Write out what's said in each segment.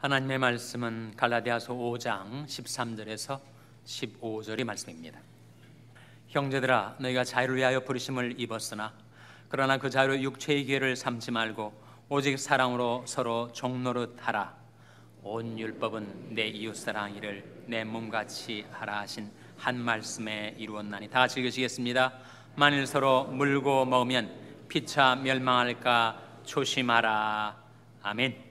하나님의 말씀은 갈라디아서 5장 13절에서 15절의 말씀입니다. 형제들아, 너희가 자유를 위하여 부르심을 입었으나 그러나 그 자유로 육체의 기회를 삼지 말고 오직 사랑으로 서로 종노릇 하라. 온 율법은 내 이웃사랑이를 내 몸같이 하라 하신 한 말씀에 이루었나니. 다 같이 읽으시겠습니다. 만일 서로 물고 먹으면 피차 멸망할까 조심하라. 아멘.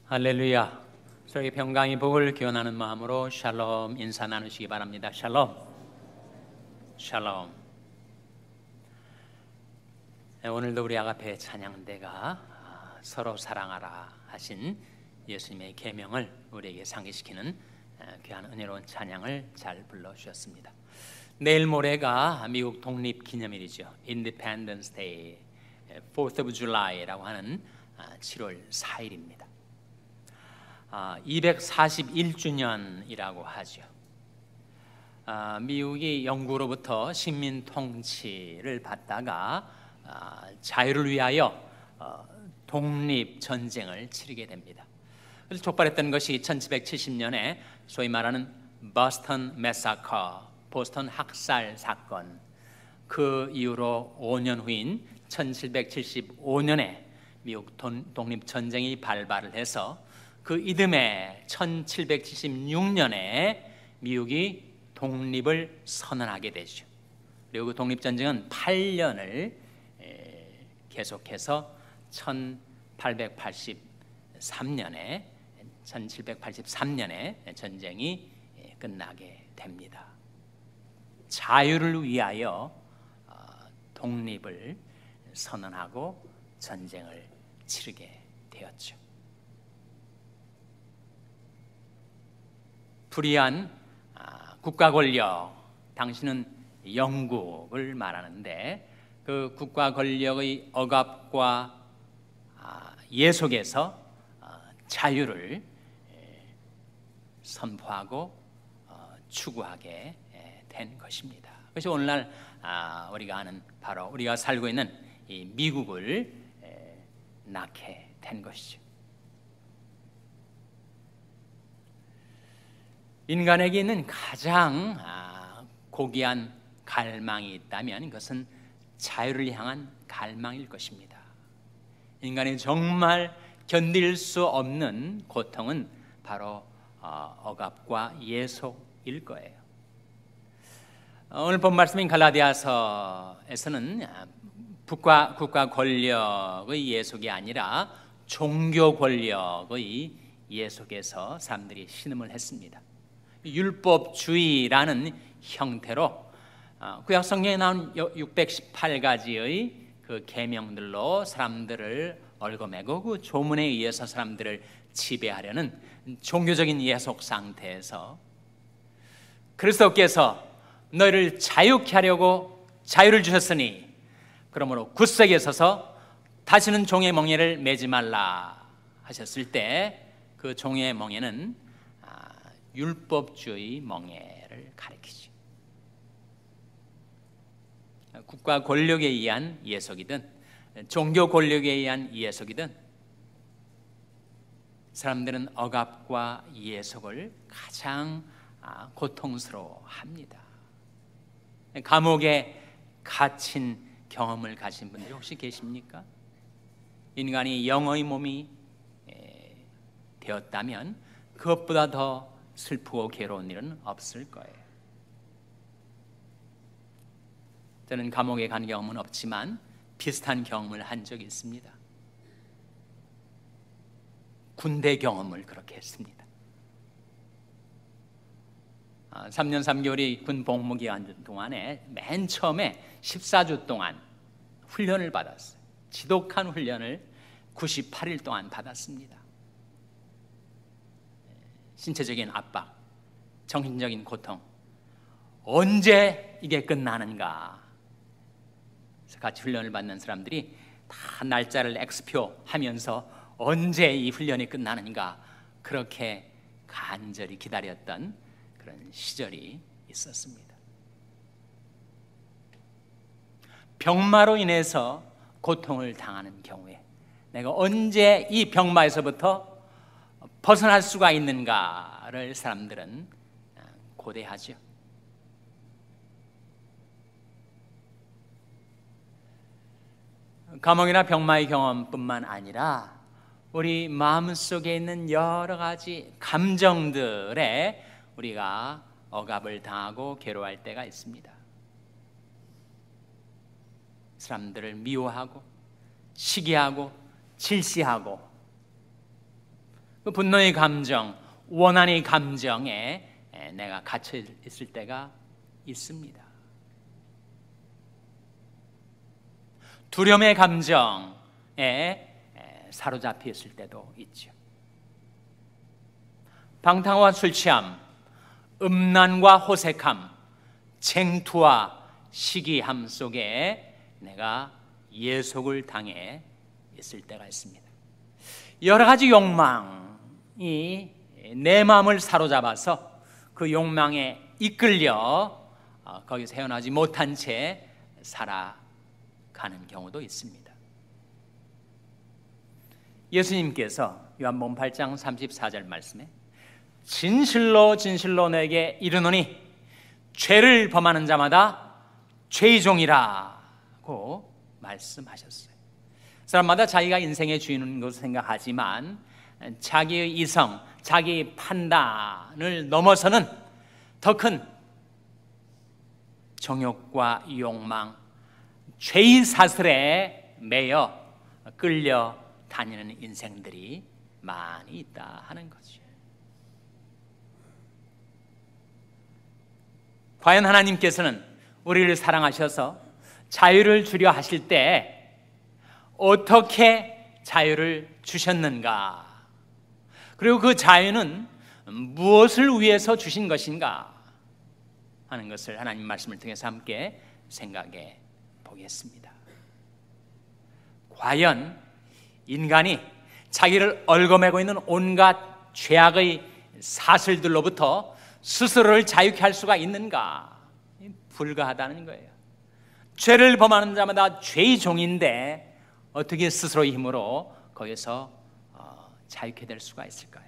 할렐루야. 저희 평강의 복을 기원하는 마음으로 샬롬 인사 나누시기 바랍니다. 샬롬. 샬롬. 오늘도 우리 아가페 찬양대가 서로 사랑하라 하신 예수님의 계명을 우리에게 상기시키는 귀한 은혜로운 찬양을 잘 불러주셨습니다. 내일 모레가 미국 독립기념일이죠. Independence Day, 4th of July라고 하는 7월 4일입니다. 241주년이라고 하죠. 미국이 영국으로부터 식민 통치를 받다가 자유를 위하여 독립 전쟁을 치르게 됩니다. 그래서 촉발했던 것이 1770년에 소위 말하는 보스턴 매사커, 보스턴 학살 사건. 그 이후로 5년 후인 1775년에 미국 독립 전쟁이 발발을 해서 그 이듬해 1776년에 미국이 독립을 선언하게 되죠. 그리고 그 독립전쟁은 8년을 계속해서 1783년에 전쟁이 끝나게 됩니다. 자유를 위하여 독립을 선언하고 전쟁을 치르게 되었죠. 불의한 국가 권력, 당신은 영국을 말하는데 그 국가 권력의 억압과 예속에서 자유를 선포하고 추구하게 된 것입니다. 그래서 오늘날 우리가 아는 바로 우리가 살고 있는 이 미국을 낳게 된 것이죠. 인간에게 있는 가장 고귀한 갈망이 있다면 그것은 자유를 향한 갈망일 것입니다. 인간이 정말 견딜 수 없는 고통은 바로 억압과 예속일 거예요. 오늘 본 말씀인 갈라디아서에서는 국가 권력의 예속이 아니라 종교 권력의 예속에서 사람들이 신음을 했습니다. 율법주의라는 형태로 구약 성경에 나온 618가지의 그 계명들로 사람들을 얽어매고 그 조문에 의해서 사람들을 지배하려는 종교적인 예속 상태에서 그리스도께서 너희를 자유케 하려고 자유를 주셨으니 그러므로 굳세게 서서 다시는 종의 멍에를 매지 말라 하셨을 때 그 종의 멍에는 율법주의 멍에를 가리키죠. 국가 권력에 의한 예속이든 종교 권력에 의한 예속이든 사람들은 억압과 예속을 가장 고통스러워합니다. 감옥에 갇힌 경험을 가진 분들이 혹시 계십니까? 인간이 영의 몸이 되었다면 그것보다 더 슬프고 괴로운 일은 없을 거예요. 저는 감옥에 간 경험은 없지만 비슷한 경험을 한 적이 있습니다. 군대 경험을 그렇게 했습니다. 3년 3개월이 군 복무기간 동안에 맨 처음에 14주 동안 훈련을 받았어요. 지독한 훈련을 98일 동안 받았습니다. 신체적인 압박, 정신적인 고통, 언제 이게 끝나는가? 그래서 같이 훈련을 받는 사람들이 다 날짜를 X표 하면서 언제 이 훈련이 끝나는가 그렇게 간절히 기다렸던 그런 시절이 있었습니다. 병마로 인해서 고통을 당하는 경우에 내가 언제 이 병마에서부터 벗어날 수가 있는가를 사람들은 고대하죠. 감옥이나 병마의 경험뿐만 아니라 우리 마음속에 있는 여러 가지 감정들에 우리가 억압을 당하고 괴로워할 때가 있습니다. 사람들을 미워하고 시기하고 질시하고 그 분노의 감정, 원한의 감정에 내가 갇혀 있을 때가 있습니다. 두려움의 감정에 사로잡혀 있을 때도 있죠. 방탕과 술취함, 음란과 호색함, 쟁투와 시기함 속에 내가 예속을 당해 있을 때가 있습니다. 여러 가지 욕망이 내 마음을 사로잡아서 그 욕망에 이끌려 거기서 헤어나지 못한 채 살아가는 경우도 있습니다. 예수님께서 요한복음 8장 34절 말씀에 진실로 진실로 너에게 이르노니 죄를 범하는 자마다 죄의 종이라고 말씀하셨어요. 사람마다 자기가 인생의 주인인 것을 생각하지만 자기의 이성, 자기 판단을 넘어서는 더 큰 정욕과 욕망, 죄의 사슬에 매여 끌려 다니는 인생들이 많이 있다 하는 거죠. 과연 하나님께서는 우리를 사랑하셔서 자유를 주려 하실 때 어떻게 자유를 주셨는가? 그리고 그 자유는 무엇을 위해서 주신 것인가 하는 것을 하나님 말씀을 통해서 함께 생각해 보겠습니다. 과연 인간이 자기를 얽어매고 있는 온갖 죄악의 사슬들로부터 스스로를 자유케 할 수가 있는가? 불가하다는 거예요. 죄를 범하는 자마다 죄의 종인데 어떻게 스스로의 힘으로 거기서 자유케 될 수가 있을까요?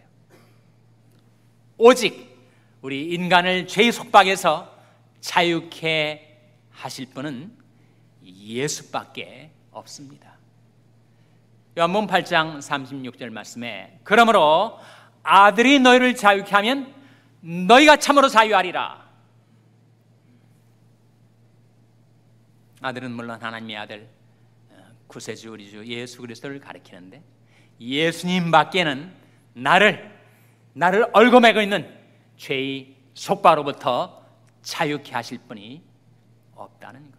오직 우리 인간을 죄의 속박에서 자유케 하실 분은 예수밖에 없습니다. 요한복음 8장 36절 말씀에 그러므로 아들이 너희를 자유케 하면 너희가 참으로 자유하리라. 아들은 물론 하나님의 아들 구세주 우리 주 예수 그리스도를 가리키는데 예수님 밖에는 나를 얽어매고 있는 죄의 속박으로부터 자유케 하실 분이 없다는 거예요.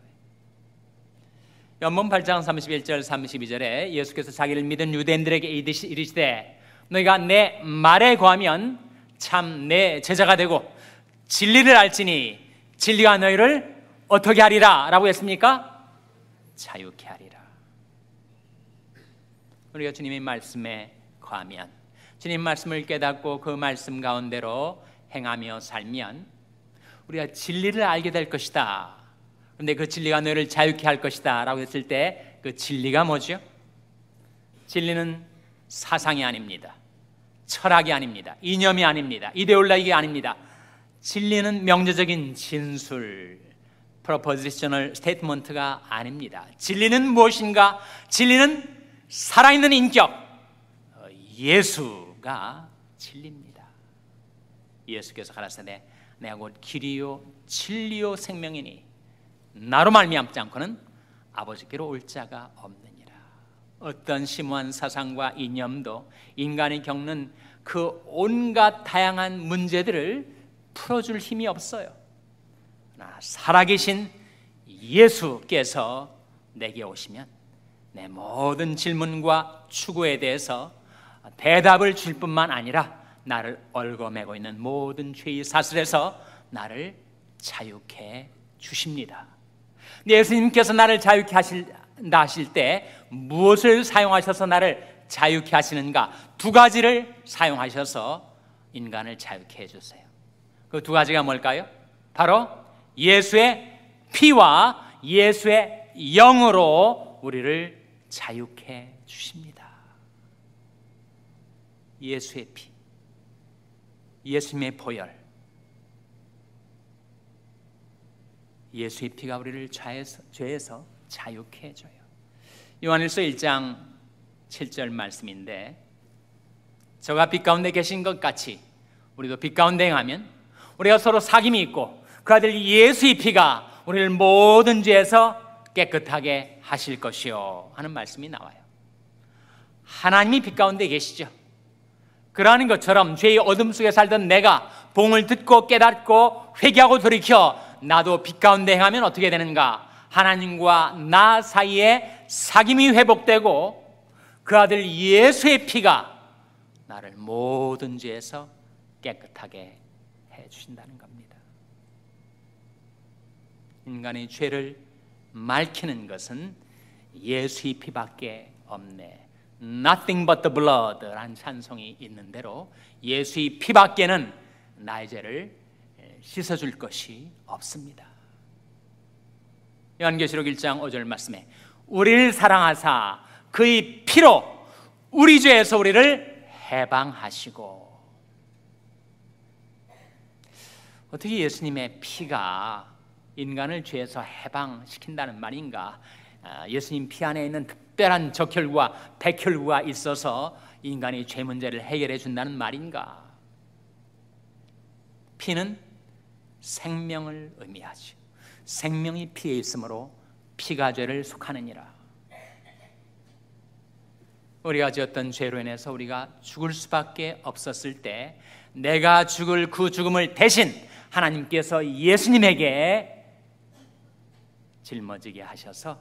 요한복음 8장 31절 32절에 예수께서 자기를 믿은 유대인들에게 이르시되 너희가 내 말에 거하면 참 내 제자가 되고 진리를 알지니 진리가 너희를 어떻게 하리라 라고 했습니까? 자유케 하리라. 우리가 주님의 말씀에 거하면, 주님 말씀을 깨닫고 그 말씀 가운데로 행하며 살면 우리가 진리를 알게 될 것이다. 그런데 그 진리가 너희를 자유케 할 것이다 라고 했을 때 그 진리가 뭐죠? 진리는 사상이 아닙니다. 철학이 아닙니다. 이념이 아닙니다. 이데올로기가 아닙니다. 진리는 명제적인 진술, propositional statement가 아닙니다. 진리는 무엇인가? 진리는 살아있는 인격, 예수가 진리입니다. 예수께서 가라사대 내가 곧 길이요 진리요 생명이니 나로 말미암지 않고는 아버지께로 올 자가 없느니라. 어떤 심오한 사상과 이념도 인간이 겪는 그 온갖 다양한 문제들을 풀어줄 힘이 없어요. 살아계신 예수께서 내게 오시면 내 모든 질문과 추구에 대해서 대답을 줄 뿐만 아니라 나를 얽어매고 있는 모든 죄의 사슬에서 나를 자유케 주십니다. 예수님께서 나를 자유케 하신다 하실 때 무엇을 사용하셔서 나를 자유케 하시는가? 두 가지를 사용하셔서 인간을 자유케 해주세요. 그 두 가지가 뭘까요? 바로 예수의 피와 예수의 영으로 우리를 자유케 주십니다. 예수의 피, 예수님의 보혈, 예수의 피가 우리를 죄에서 자유케 해줘요. 요한일서 1장 7절 말씀인데, 저가 빛 가운데 계신 것 같이 우리도 빛 가운데 행하면 우리가 서로 사귐이 있고 그 아들 예수의 피가 우리를 모든 죄에서 깨끗하게 하실 것이요 하는 말씀이 나와요. 하나님이 빛 가운데 계시죠. 그러한 것처럼 죄의 어둠 속에 살던 내가 복음을 듣고 깨닫고 회개하고 돌이켜 나도 빛 가운데 행하면 어떻게 되는가? 하나님과 나 사이에 사귐이 회복되고 그 아들 예수의 피가 나를 모든 죄에서 깨끗하게 해주신다는 겁니다. 인간의 죄를 맑히는 것은 예수의 피밖에 없네. Nothing but the blood 라는 찬송이 있는 대로 예수의 피밖에는 나의 죄를 씻어줄 것이 없습니다. 요한계시록 1장 5절 말씀에 우리를 사랑하사 그의 피로 우리 죄에서 우리를 해방하시고. 어떻게 예수님의 피가 인간을 죄에서 해방시킨다는 말인가? 예수님 피 안에 있는 특별한 적혈구와 백혈구가 있어서 인간의 죄 문제를 해결해 준다는 말인가? 피는 생명을 의미하죠. 생명이 피에 있으므로 피가 죄를 속하느니라. 우리가 지었던 죄로 인해서 우리가 죽을 수밖에 없었을 때 내가 죽을 그 죽음을 대신 하나님께서 예수님에게 짊어지게 하셔서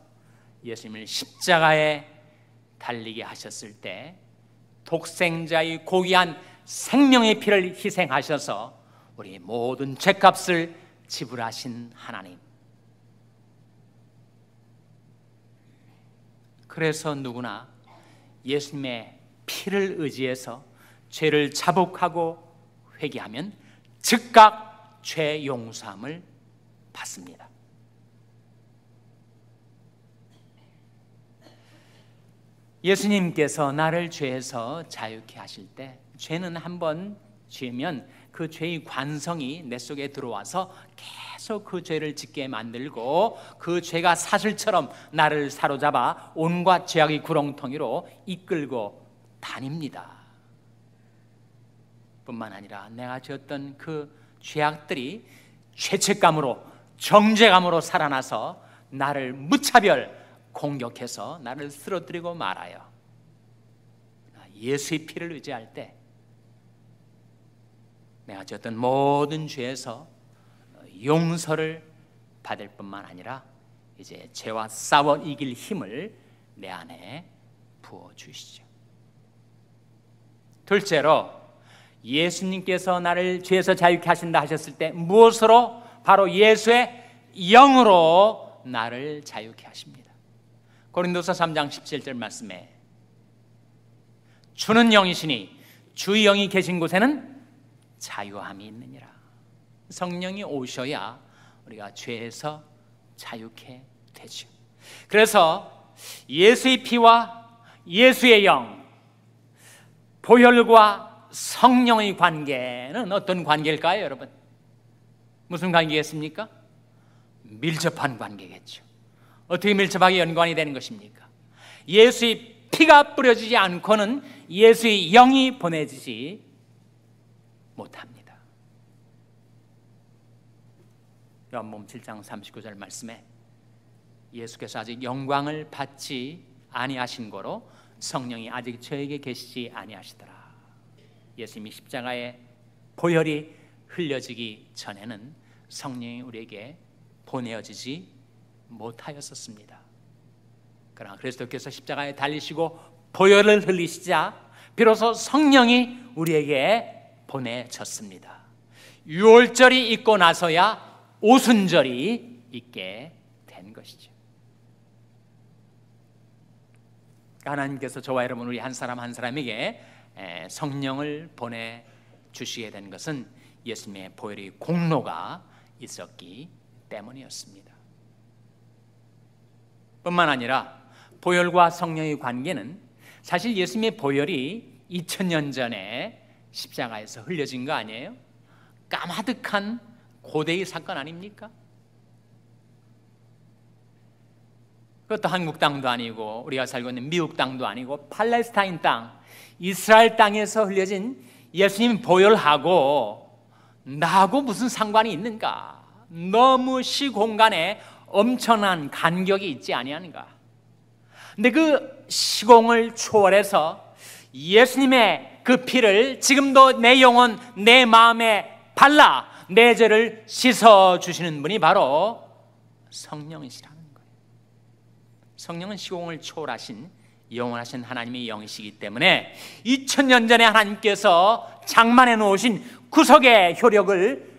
예수님을 십자가에 달리게 하셨을 때 독생자의 고귀한 생명의 피를 희생하셔서 우리 모든 죄값을 지불하신 하나님. 그래서 누구나 예수님의 피를 의지해서 죄를 자복하고 회개하면 즉각 죄 용서함을 받습니다. 예수님께서 나를 죄에서 자유케 하실 때 죄는 한번 지으면 그 죄의 관성이 내 속에 들어와서 계속 그 죄를 짓게 만들고 그 죄가 사슬처럼 나를 사로잡아 온갖 죄악의 구렁텅이로 이끌고 다닙니다. 뿐만 아니라 내가 지었던 그 죄악들이 죄책감으로 정죄감으로 살아나서 나를 무차별 공격해서 나를 쓰러뜨리고 말아요. 예수의 피를 의지할 때 내가 지었던 모든 죄에서 용서를 받을 뿐만 아니라 이제 죄와 싸워 이길 힘을 내 안에 부어주시죠. 둘째로 예수님께서 나를 죄에서 자유케 하신다 하셨을 때 무엇으로? 바로 예수의 영으로 나를 자유케 하십니다. 고린도서 3장 17절 말씀에 주는 영이시니 주의 영이 계신 곳에는 자유함이 있느니라. 성령이 오셔야 우리가 죄에서 자유케 되죠. 그래서 예수의 피와 예수의 영, 보혈과 성령의 관계는 어떤 관계일까요, 여러분? 무슨 관계겠습니까? 밀접한 관계겠죠. 어떻게 밀접하게 연관이 되는 것입니까? 예수의 피가 뿌려지지 않고는 예수의 영이 보내지지 못합니다. 요한복음 7장 39절 말씀에 예수께서 아직 영광을 받지 아니하신 거로 성령이 아직 저에게 계시지 아니하시더라. 예수님이 십자가에 보혈이 흘려지기 전에는 성령이 우리에게 보내어지지 못하였었습니다. 그러나 그리스도께서 십자가에 달리시고 보혈을 흘리시자 비로소 성령이 우리에게 보내졌습니다. 유월절이 있고 나서야 오순절이 있게 된 것이죠. 하나님께서 저와 여러분 우리 한 사람 한 사람에게 성령을 보내주시게 된 것은 예수님의 보혈의 공로가 있었기 때문이었습니다. 뿐만 아니라 보혈과 성령의 관계는 사실 예수님의 보혈이 2000년 전에 십자가에서 흘려진 거 아니에요? 까마득한 고대의 사건 아닙니까? 그것도 한국 땅도 아니고 우리가 살고 있는 미국 땅도 아니고 팔레스타인 땅, 이스라엘 땅에서 흘려진 예수님 보혈하고 나하고 무슨 상관이 있는가? 너무 시공간에 엄청난 간격이 있지 아니하는가? 근데 그 시공을 초월해서 예수님의 그 피를 지금도 내 영혼, 내 마음에 발라 내 죄를 씻어주시는 분이 바로 성령이시라는 거예요. 성령은 시공을 초월하신 영원하신 하나님의 영이시기 때문에 2000년 전에 하나님께서 장만해 놓으신 구속의 효력을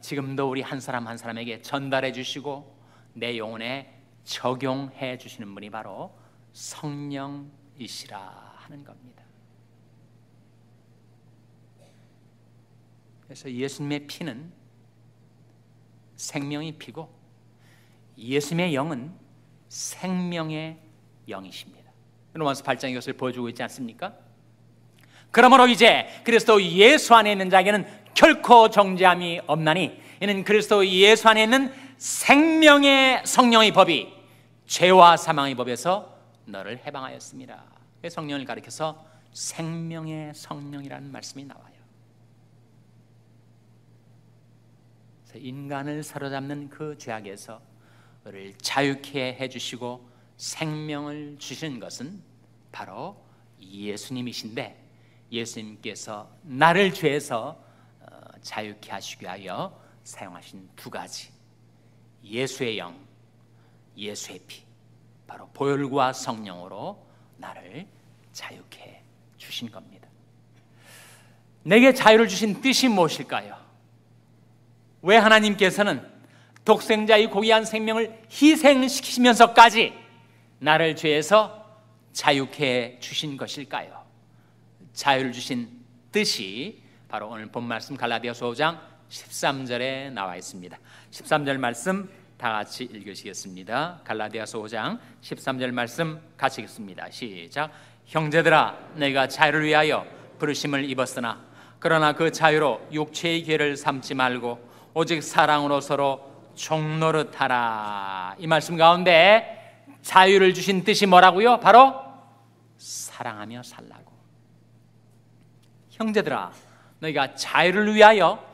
지금도 우리 한 사람 한 사람에게 전달해 주시고 내 영혼에 적용해 주시는 분이 바로 성령이시라 하는 겁니다. 그래서 예수님의 피는 생명의 피고 예수님의 영은 생명의 영이십니다. 로마서 8장 이것을 보여주고 있지 않습니까? 그러므로 이제 그리스도 예수 안에 있는 자에게는 결코 정죄함이 없나니 이는 그리스도 예수 안에 있는 생명의 성령의 법이 죄와 사망의 법에서 너를 해방하였습니다. 성령을 가리켜서 생명의 성령이라는 말씀이 나와요. 그래서 인간을 사로잡는 그 죄악에서 우리를 자유케 해주시고 생명을 주시는 것은 바로 예수님이신데 예수님께서 나를 죄에서 자유케 하시기 위하여 사용하신 두 가지, 예수의 영, 예수의 피, 바로 보혈과 성령으로 나를 자유케 주신 겁니다. 내게 자유를 주신 뜻이 무엇일까요? 왜 하나님께서는 독생자의 고귀한 생명을 희생시키시면서까지 나를 죄에서 자유케 주신 것일까요? 자유를 주신 뜻이 바로 오늘 본 말씀 갈라디아서 5장 13절에 나와 있습니다. 13절 말씀 다 같이 읽으시겠습니다. 갈라디아서 5장 13절 말씀 같이 읽습니다. 시작. 형제들아, 내가 자유를 위하여 부르심을 입었으나 그러나 그 자유로 육체의 기회를 삼지 말고 오직 사랑으로 서로 종노릇하라. 이 말씀 가운데 자유를 주신 뜻이 뭐라고요? 바로 사랑하며 살라고. 형제들아, 너희가 자유를 위하여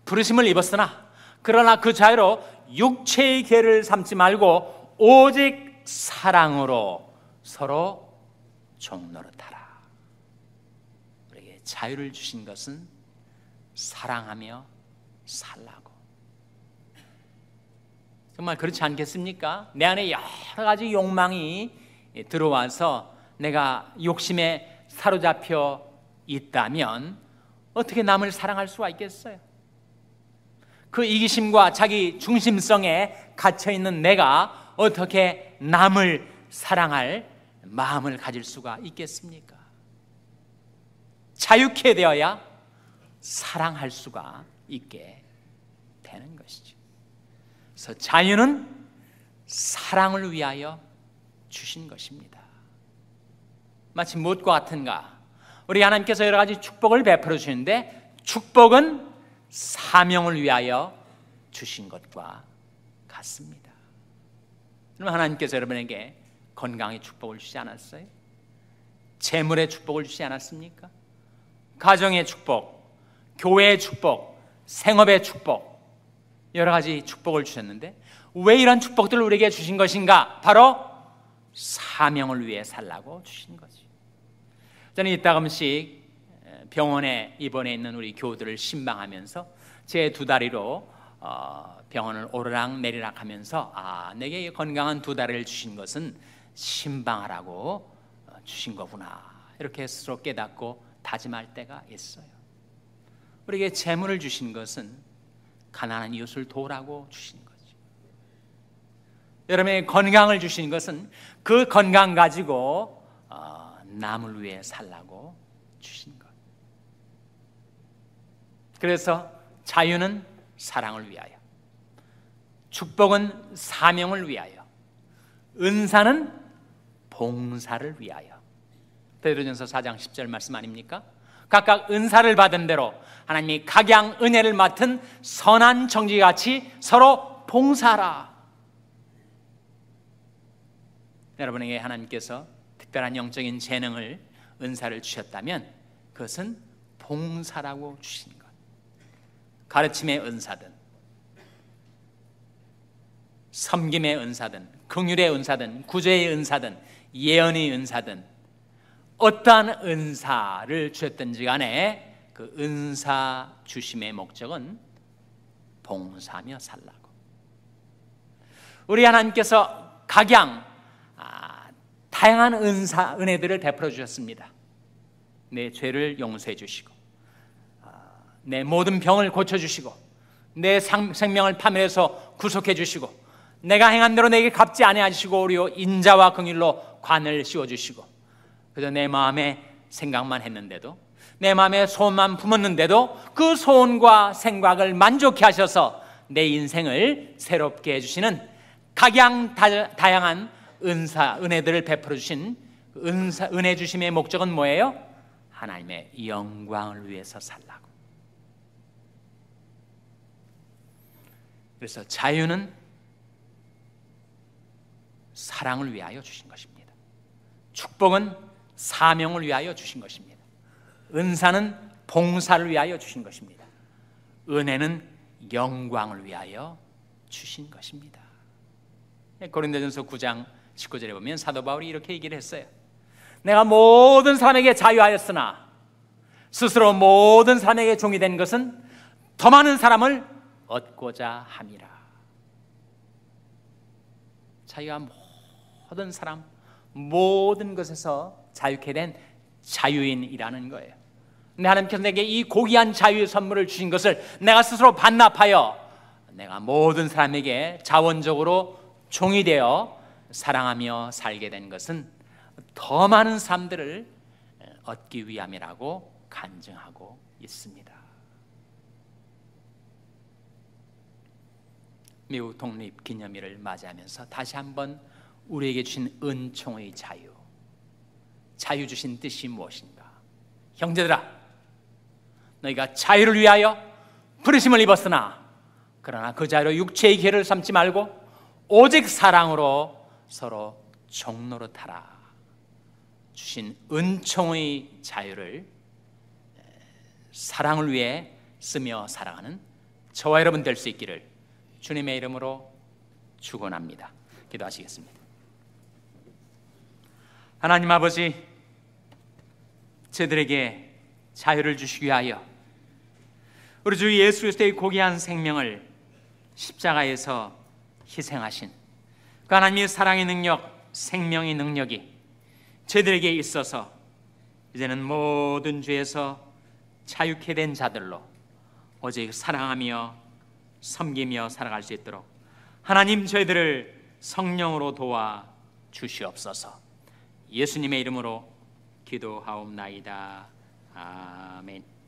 부르심을 입었으나 그러나 그 자유로 육체의 계를 삼지 말고 오직 사랑으로 서로 종노릇하라. 우리에게 자유를 주신 것은 사랑하며 살라고. 정말 그렇지 않겠습니까? 내 안에 여러 가지 욕망이 들어와서 내가 욕심에 사로잡혀 있다면 어떻게 남을 사랑할 수가 있겠어요? 그 이기심과 자기 중심성에 갇혀있는 내가 어떻게 남을 사랑할 마음을 가질 수가 있겠습니까? 자유케 되어야 사랑할 수가 있게 되는 것이죠. 그래서 자유는 사랑을 위하여 주신 것입니다. 마치 무엇과 같은가? 우리 하나님께서 여러 가지 축복을 베풀어 주시는데 축복은 사명을 위하여 주신 것과 같습니다. 그럼 하나님께서 여러분에게 건강의 축복을 주지 않았어요? 재물의 축복을 주지 않았습니까? 가정의 축복, 교회의 축복, 생업의 축복, 여러 가지 축복을 주셨는데 왜 이런 축복들을 우리에게 주신 것인가? 바로 사명을 위해 살라고 주신 거지. 저는 이따금씩 병원에 입원해 있는 우리 교우들을 신방하면서 제 두 다리로 병원을 오르락 내리락 하면서 내게 건강한 두 다리를 주신 것은 신방하라고 주신 거구나, 이렇게 스스로 깨닫고 다짐할 때가 있어요. 우리에게 재물을 주신 것은 가난한 이웃을 도우라고 주신 거죠. 여러분의 건강을 주신 것은 그 건강 가지고 남을 위해 살라고 주신 것. 그래서 자유는 사랑을 위하여, 축복은 사명을 위하여, 은사는 봉사를 위하여, 베드로전서 4장 10절 말씀 아닙니까? 각각 은사를 받은 대로 하나님이 각양 은혜를 맡은 선한 청지기같이 서로 봉사하라. 여러분에게 하나님께서 특별한 영적인 재능을, 은사를 주셨다면 그것은 봉사라고 주신 것. 가르침의 은사든, 섬김의 은사든, 긍휼의 은사든, 구제의 은사든, 예언의 은사든, 어떠한 은사를 주셨든지 간에 그 은사 주심의 목적은 봉사하며 살라고. 우리 하나님께서 각양 다양한 은사, 은혜들을 베풀어 주셨습니다. 내 죄를 용서해 주시고, 내 모든 병을 고쳐주시고, 내 생명을 파멸해서 구속해 주시고, 내가 행한 대로 내게 갚지 아니하시고 오히려 인자와 긍휼로 관을 씌워주시고, 그저 내 마음에 생각만 했는데도, 내 마음에 소원만 품었는데도 그 소원과 생각을 만족해 하셔서 내 인생을 새롭게 해주시는 각양 다양한 은사, 은혜들을 베풀어 주신 은혜 주심의 목적은 뭐예요? 하나님의 영광을 위해서 살라고. 그래서 자유는 사랑을 위하여 주신 것입니다. 축복은 사명을 위하여 주신 것입니다. 은사는 봉사를 위하여 주신 것입니다. 은혜는 영광을 위하여 주신 것입니다. 고린도전서 9장 19절에 보면 사도 바울이 이렇게 얘기를 했어요. 내가 모든 사람에게 자유하였으나 스스로 모든 사람에게 종이 된 것은 더 많은 사람을 얻고자 함이라. 자유가 모든 사람, 모든 것에서 자유케 된 자유인이라는 거예요. 근데 하나님께서 내게 이 고귀한 자유의 선물을 주신 것을 내가 스스로 반납하여 내가 모든 사람에게 자원적으로 종이 되어 사랑하며 살게 된 것은 더 많은 사람들을 얻기 위함이라고 간증하고 있습니다. 미국 독립 기념일을 맞이하면서 다시 한번 우리에게 주신 은총의 자유, 자유 주신 뜻이 무엇인가? 형제들아, 너희가 자유를 위하여 부르심을 입었으나 그러나 그 자유로 육체의 기회를 삼지 말고 오직 사랑으로 서로 종노릇하라. 주신 은총의 자유를 사랑을 위해 쓰며 살아가는 저와 여러분 될 수 있기를 주님의 이름으로 축원합니다. 기도하시겠습니다. 하나님 아버지, 저들에게 자유를 주시기 위하여 우리 주 예수 그리스도의 고귀한 생명을 십자가에서 희생하신 그 하나님의 사랑의 능력, 생명의 능력이 저들에게 있어서 이제는 모든 죄에서 자유케 된 자들로 오직 사랑하며 섬기며 살아갈 수 있도록 하나님 저희들을 성령으로 도와 주시옵소서. 예수님의 이름으로 기도하옵나이다. 아멘.